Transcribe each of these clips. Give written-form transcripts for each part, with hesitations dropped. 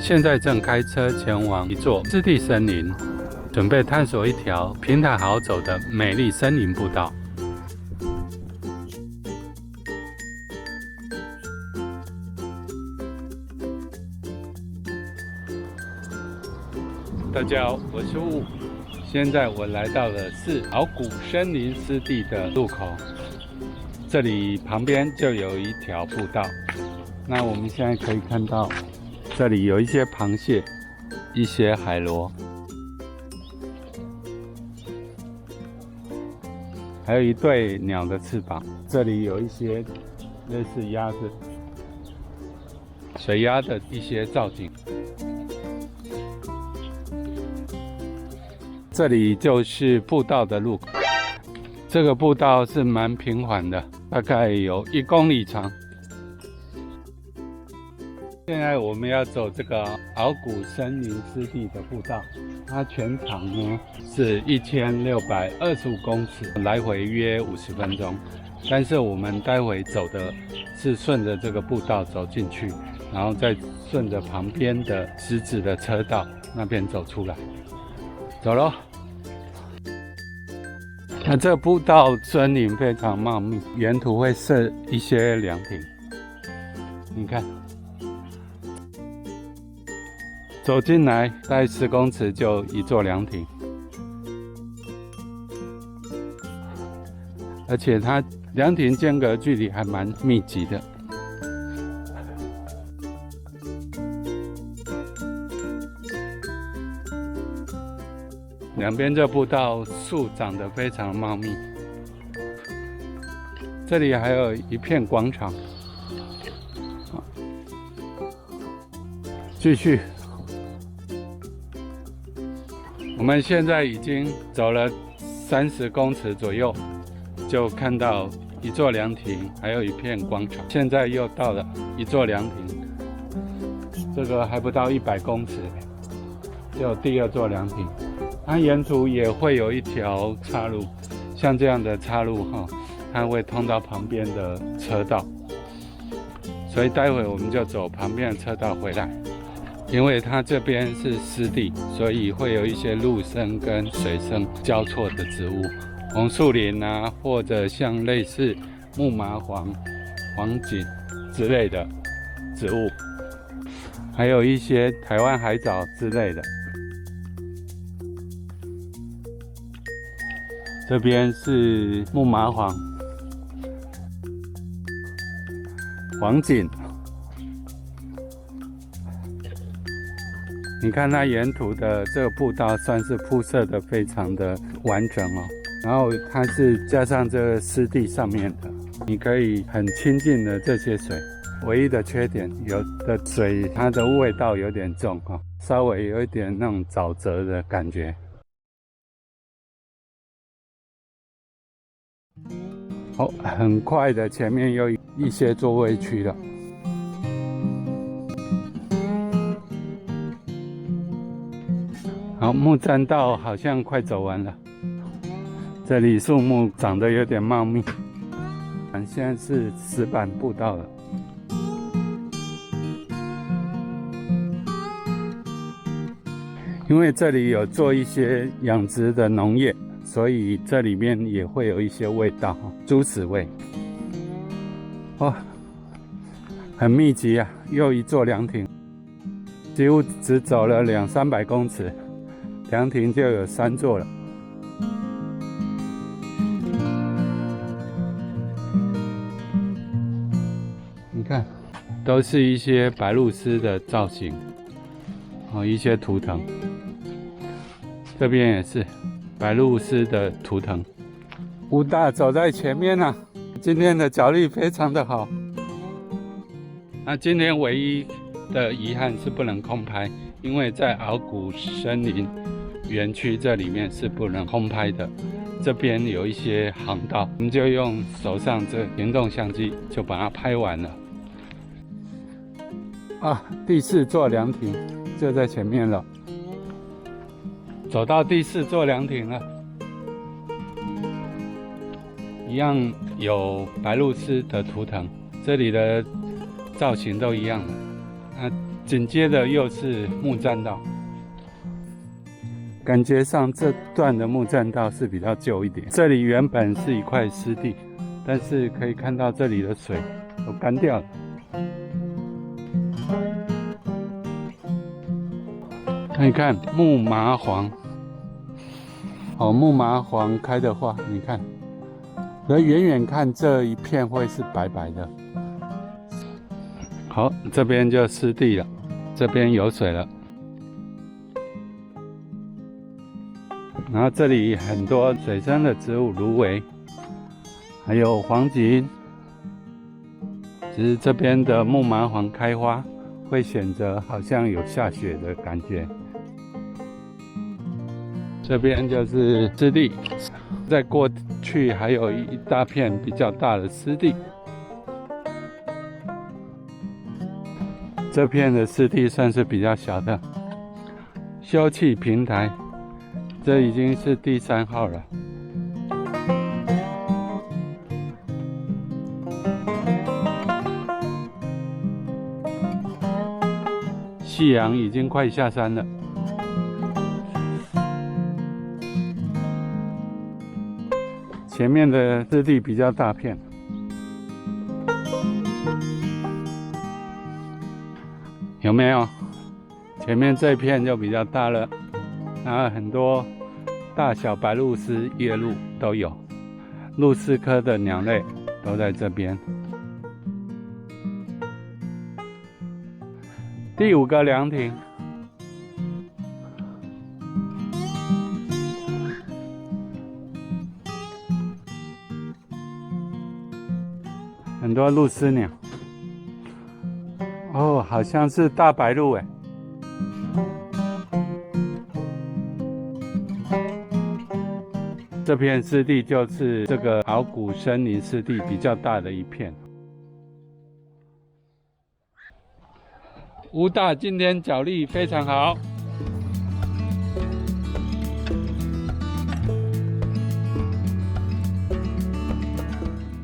现在正开车前往一座湿地森林，准备探索一条平坦好走的美丽森林步道。大家好，我是雾。现在我来到的是鳌谷森林湿地的入口，这里旁边就有一条步道。那我们现在可以看到，这里有一些螃蟹，一些海螺，还有一对鸟的翅膀。这里有一些类似鸭子、水鸭的一些造景。这里就是步道的入口，这个步道是蛮平缓的，大概有1公里长。现在我们要走这个鳌谷森林湿地的步道，它全长呢是1625公尺，来回约50分钟。但是我们待会走的是顺着这个步道走进去，然后再顺着旁边的石子的车道那边走出来。走咯。那这步道森林非常茂密，沿途会设一些凉亭。你看，走进来大概10公尺就一座凉亭，而且它凉亭间隔距离还蛮密集的。两边这步道树长得非常茂密，这里还有一片广场。继续，我们现在已经走了30公尺左右，就看到一座凉亭，还有一片广场。现在又到了一座凉亭，这个还不到100公尺，就有第2座凉亭。它沿途也会有一条岔路，像这样的岔路它会通到旁边的车道，所以待会我们就走旁边的车道回来。因为它这边是湿地，所以会有一些陆生跟水生交错的植物，红树林啊，或者像类似木麻黄、黄锦之类的植物，还有一些台湾海藻之类的。这边是木麻黄、黄锦，你看它沿途的这个步道算是铺设的非常的完整哦。然后它是加上这个湿地上面的，你可以很亲近的这些水。唯一的缺点，有的水它的味道有点重稍微有一点那种沼泽的感觉。很快的，前面有一些座位区了。好，木栈道好像快走完了，这里树木长得有点茂密。现在是石板步道了。因为这里有做一些养殖的农业，所以这里面也会有一些味道，猪屎味。很密集啊，又一座凉亭，几乎只走了200-300公尺，凉亭就有3座了。你看，都是一些白鹭鸶的造型，一些图腾。这边也是白鹭鸶的图腾。武大走在前面啊，今天的脚力非常的好。那今天唯一的遗憾是不能空拍，因为在鳌谷森林园区这里面是不能空拍的。这边有一些航道，我们就用手上这行动相机就把它拍完了。第4座凉亭就在前面了。走到第4座凉亭了，一样有白鹭鸶的图腾，这里的造型都一样的。紧接着又是木栈道，感觉上这段的木栈道是比较旧一点。这里原本是一块湿地，但是可以看到这里的水都干掉了。可以看木麻黄，木麻黄开的花，你看，所以远远看这一片会是白白的。好，这边就湿地了，这边有水了。然后这里很多水生的植物，芦苇，还有黄菊。只是这边的木麻黄开花，会显得好像有下雪的感觉。这边就是湿地，在过去还有一大片比较大的湿地。这片的湿地算是比较小的。休憩平台，这已经是第3号了。夕阳已经快下山了。前面的湿地比较大片，有没有？前面这片就比较大了，然后很多大小白鹭鸶、夜鹭都有，鹭鸶科的鸟类都在这边。第5个凉亭，很多鹭鸶鸟。哦，好像是大白鹭哎。这片湿地就是这个鳌骨森林湿地比较大的一片。吴大今天脚力非常好。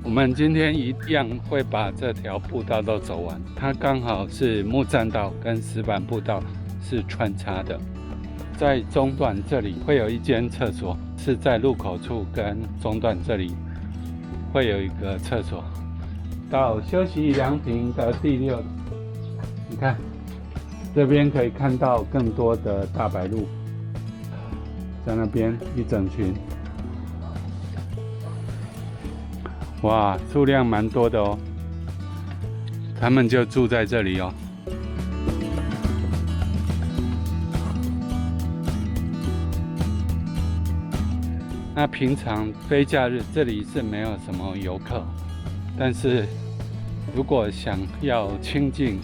我们今天一样会把这条步道都走完，它刚好是木栈道跟石板步道是穿插的。在中段这里会有一间厕所，是在入口处跟中段这里会有一个厕所。到休息凉亭的第6，你看这边可以看到更多的大白鹭，在那边一整群。哇，数量蛮多的哦，他们就住在这里哦。那平常非假日这里是没有什么游客，但是如果想要清静，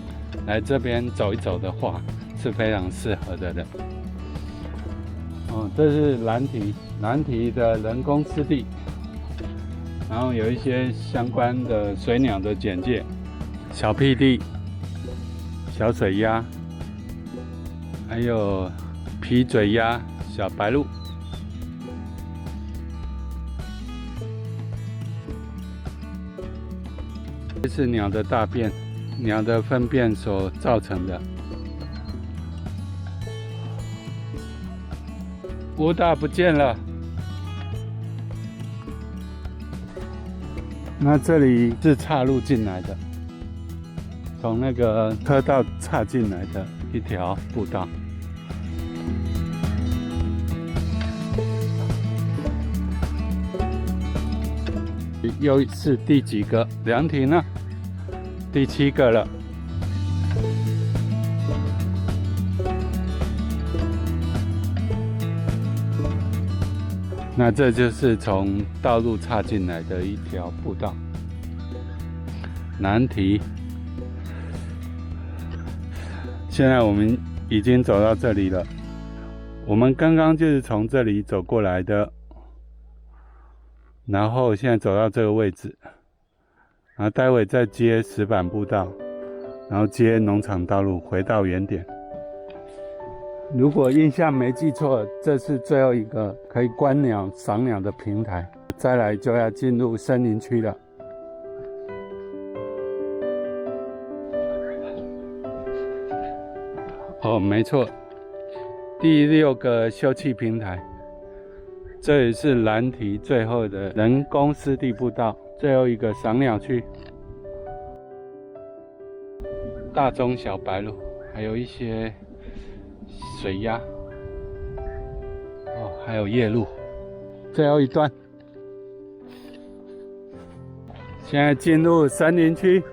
来这边走一走的话，是非常适合的人。这是蓝堤的人工湿地。然后有一些相关的水鸟的简介，小屁弟、小水鸭，还有皮嘴鸭、小白鹭。这是鸟的大便，鸟的粪便所造成的。吴大不见了。那这里是岔路进来的，从那个车道岔进来的一条步道。又是第几个凉亭呢？第7个了。那这就是从道路岔进来的一条步道，南堤。现在我们已经走到这里了，我们刚刚就是从这里走过来的，然后现在走到这个位置，然后待会再接石板步道，然后接农场道路回到原点。如果印象没记错，这是最后一个可以观鸟、赏鸟的平台，再来就要进入森林区了。哦，没错，第6个休憩平台，这也是蓝堤最后的人工湿地步道，最后一个赏鸟区。大中小白鹭，还有一些水鸭，哦，还有夜鹭。最后一段，现在进入森林区。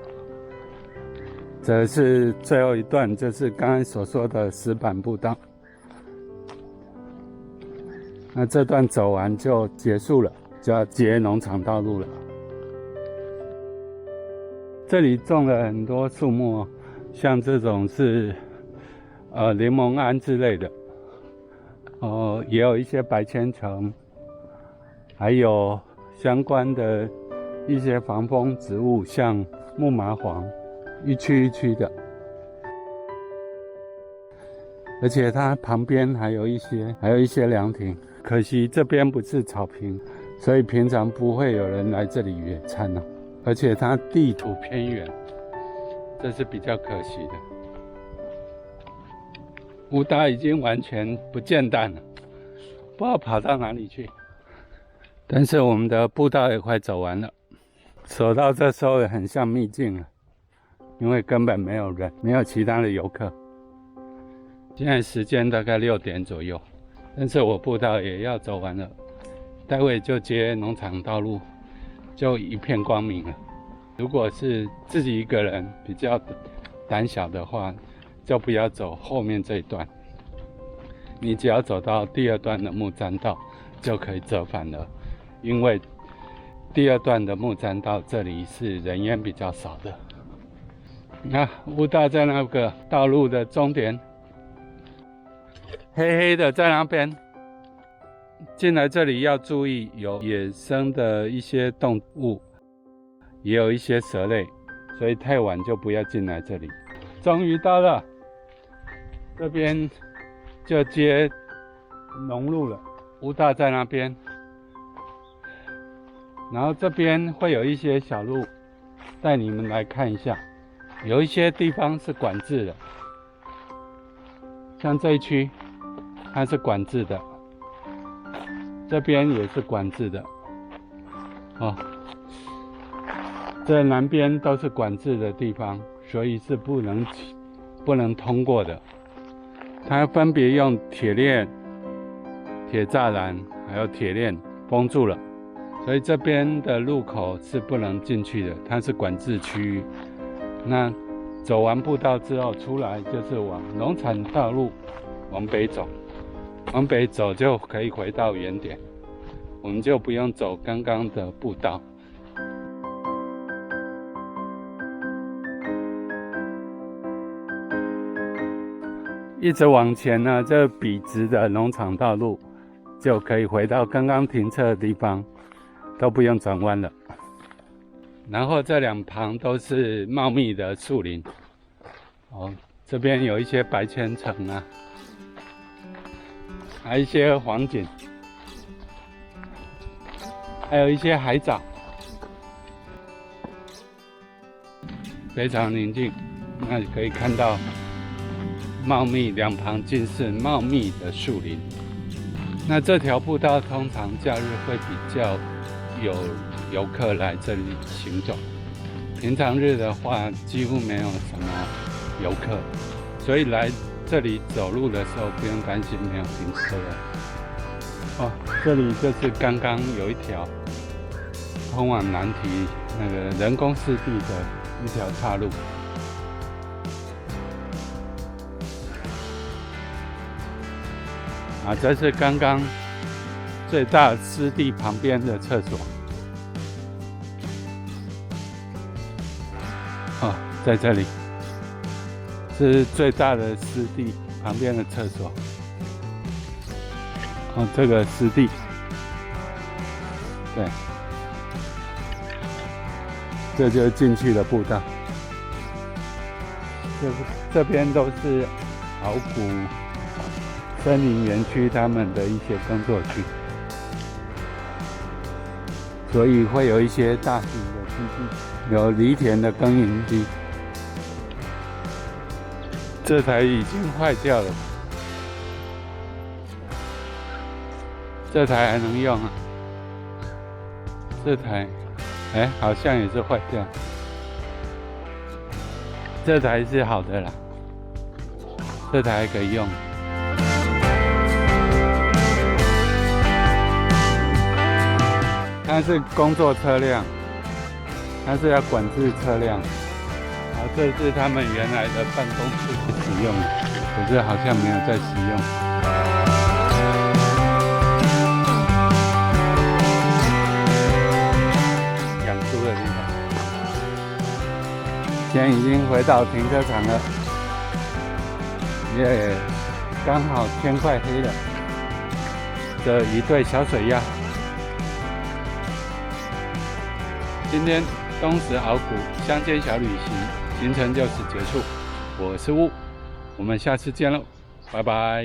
这是最后一段，就是刚才所说的石板步道。那这段走完就结束了，就要接农场道路了。这里种了很多树木，像这种是柠檬桉之类的，也有一些白千层，还有相关的一些防风植物，像木麻黄。一区一区的，而且它旁边还有一些凉亭，可惜这边不是草坪，所以平常不会有人来这里野餐哦。而且它地处偏远，这是比较可惜的。乌达已经完全不见蛋了，不知道跑到哪里去。但是我们的步道也快走完了，走到这时候也很像秘境了。因为根本没有人，没有其他的游客。现在时间大概6点左右，但是我步道也要走完了，待会就接农场道路，就一片光明了。如果是自己一个人比较胆小的话，就不要走后面这一段，你只要走到第2段的木栈道就可以折返了，因为第2段的木栈道这里是人烟比较少的。那乌大在那个道路的终点，黑黑的在那边。进来这里要注意，有野生的一些动物，也有一些蛇类，所以太晚就不要进来这里。终于到了，这边就接农路了。乌大在那边，然后这边会有一些小路，带你们来看一下。有一些地方是管制的，像这一区它是管制的，这边也是管制的哦。这南边都是管制的地方，所以是不能通过的。它分别用铁链、铁栅栏还有铁链封住了，所以这边的入口是不能进去的，它是管制区域。那走完步道之后出来就是往农场道路往北走，往北走就可以回到原点，我们就不用走刚刚的步道。一直往前呢，这笔直的农场道路就可以回到刚刚停车的地方，都不用转弯了。然后这两旁都是茂密的树林，这边有一些白千层啊，还有一些黄锦，还有一些海藻，非常宁静。那可以看到两旁尽是茂密的树林。那这条步道通常假日会比较有游客来这里行走，平常日的话几乎没有什么游客，所以来这里走路的时候不用担心没有停车了。这里就是刚刚有一条通往南堤那个人工湿地的一条岔路。这是刚刚最大湿地旁边的厕所。在这里是最大的湿地旁边的厕所。这个湿地，对，这就是进去的步道。这边都是鳌谷森林园区他们的一些工作区，所以会有一些大型的基地，有犁田的耕耘机。这台已经坏掉了，这台还能用啊？这台，好像也是坏掉。这台是好的啦，这台还可以用。它是工作车辆，它是要管制车辆。好，这是他们原来的办公室使用，可是好像没有在使用。养猪的地方，现在已经回到停车场了，也刚好天快黑了。这一对小水鸭，今天东石鳌谷乡间小旅行程就此结束。我是雾，我们下次见喽，拜拜。